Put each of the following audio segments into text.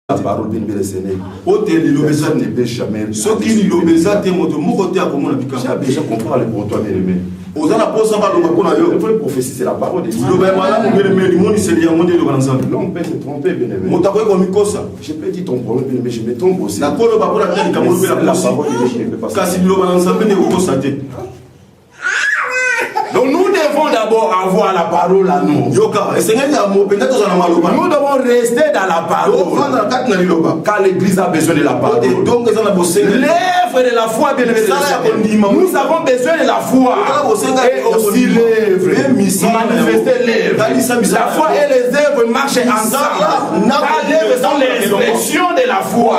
La parole bien bien Seigneur. Personne ne peut jamais. Ce qui j'ai déjà compris pour toi bien aimé. Il faut prophétiser la parole de Dieu. L'homme peut se tromper bien aimé. Je peux dire ton problème bien aimé, je me trompe aussi. La parole de Dieu ne peut pas se tromper. Donc nous devons d'abord avoir la parole à nous. Nous devons rester dans la parole. Car l'église a besoin de la parole. L'œuvre de la foi, bien aimé. Nous avons besoin de la foi. Et aussi l'œuvre. Manifester l'œuvre. La foi et les œuvres marchent ensemble. Car l'œuvre sont l'expression de la foi.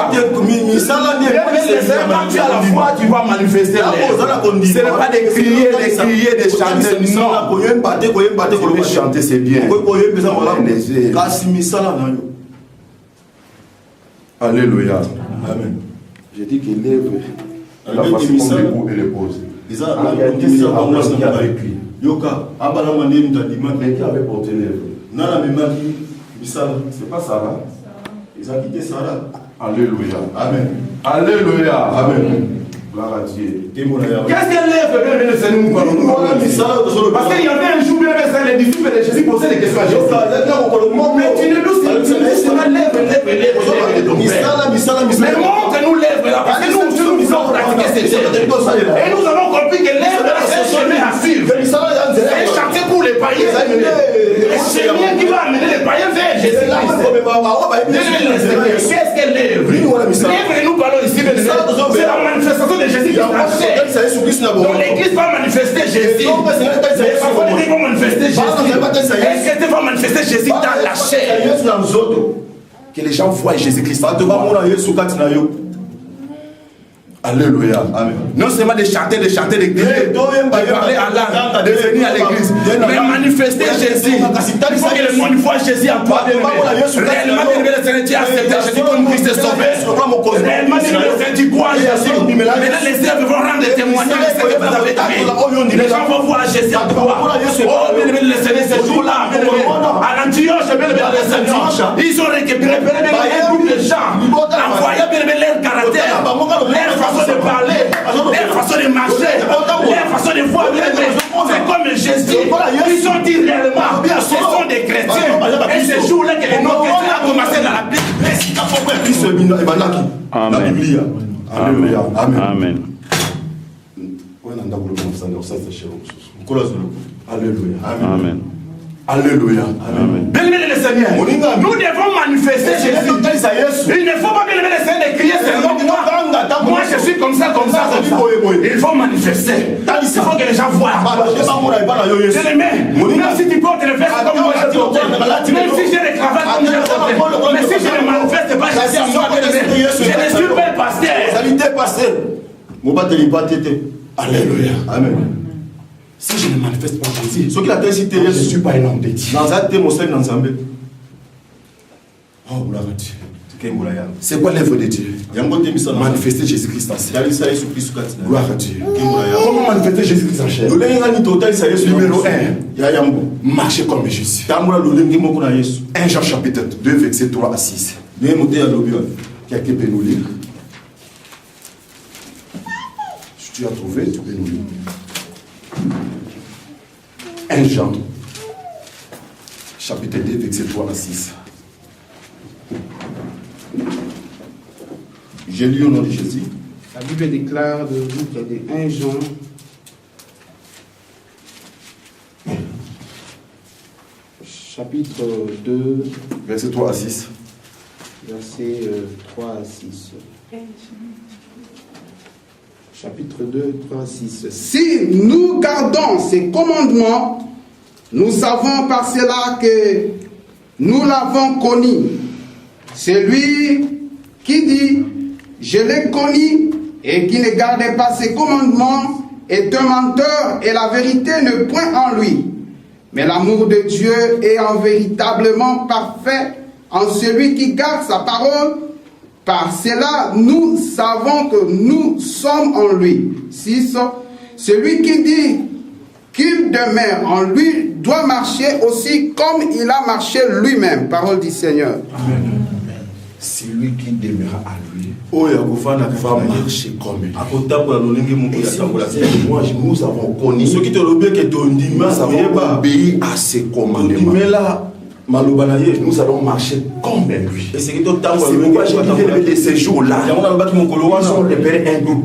Quand tu as la foi, tu vas manifester l'œuvre. Ce n'est pas de crier, de chanter. Non, chanter c'est bien. Alléluia. Amen. Je dis que l'œuvre, la façon dont l'époux et l'épouse. En réalité, c'est Abraham qui avait écrit. Mais qui avait porté l'œuvre? C'est pas Sarah. Ils ont quitté Sarah. Alléluia. Amen. Alléluia. Amen. Qu'est-ce qu'elle lève, bien le Seigneur nous parlons? Parce qu'il y avait un jour, bien les disciples de Jésus posaient des questions à Jésus. Mais tu ne nous dis pas lève. Mais montre-nous lève là, parce que nous disons pratiquer ces choses. Et nous avons compris que lève là, c'est un chemin à suivre. C'est chanter pour les païens. Le chemin qui va amener les païens vers Jésus. Qu'est-ce qu'elle lève? Lève que nous parlons ici, c'est la manifestation de Jésus. Donc l'église va manifester Jésus. Les parfois l'église va manifester Jésus. Est-ce que tu vas manifester Jésus dans la chair? Que les gens voient Jésus-Christ. Alléluia. Amen. Non seulement de chanter, de parler à l'âme, de venir à l'église, mais manifester Jésus. Il faut que le monde voit Jésus en toi. Réellement, le Seigneur, tu as accepté Jésus comme Christ est sauvé. Réellement, le Seigneur, tu crois Jésus. Maintenant, les œuvres vont rendre des témoignages de ce que vous avez fait. Les gens vont voir Jésus en toi. Oh, bien aimé, le Seigneur, ce jour-là, à l'Antioche, bien aimé, le Seigneur, ils ont récupéré un groupe de gens, envoyant bien aimé leur caractère, leur façon de parler, leur façon de marcher, leur façon de voir. C'est comme Jésus. Ils sont dit réellement, ce sont des chrétiens. Et ce jour-là que les non-chrétiens ont commencé dans la Bible. Amen. Alléluia. Amen. Amen. Alléluia. Amen. Alléluia. Amen. Bien-aimé le Seigneur, nous devons manifester Jésus. Il ne faut pas bien-aimé le Seigneur de crier seulement moi je suis comme ça. Il faut manifester. Il faut que les gens voient. Bien-aimé, même si tu portes le vêtement comme moi je porte, même si j'ai les cravates comme je porte, mais si je ne manifeste pas Jésus en moi, je ne suis pas pasteur. Alléluia. Amen. Si je ne manifeste pas Jésus, je ne suis pas un homme de Dieu. Oh, gloire à Dieu. C'est quoi l'œuvre de Dieu? Manifester Jésus-Christ en chair. Gloire à Dieu. Comment manifester Jésus-Christ en chair? Numéro 1. Marcher comme Jésus. 1 Jean chapitre 2, verset 3 à 6. Quelqu'un peut nous lire? Si tu as trouvé, tu peux nous lire. 1 Jean, chapitre 2, verset 3 à 6. J'ai lu au nom de Jésus. La Bible déclare de 1 Jean, chapitre 2, verset 3 à 6. Verset 3 à 6. Chapitre 2, 3, 6. Si nous gardons ces commandements, nous savons par cela que nous l'avons connu. Celui qui dit, je l'ai connu, et qui ne garde pas ses commandements, est un menteur, et la vérité ne point en lui. Mais l'amour de Dieu est véritablement parfait en celui qui garde sa parole. Par cela, nous savons que nous sommes en lui. 6. Celui qui dit qu'il demeure en lui doit marcher aussi comme il a marché lui-même. Parole du Seigneur. Amen. celui qui demeura à lui va marcher comme lui. Et si moi, nous avons connu, nous avons obéi à ses commandements. Nous allons marcher comme lui. C'est pourquoi j'ai dit de ces jours-là, ils ont repéré un groupe de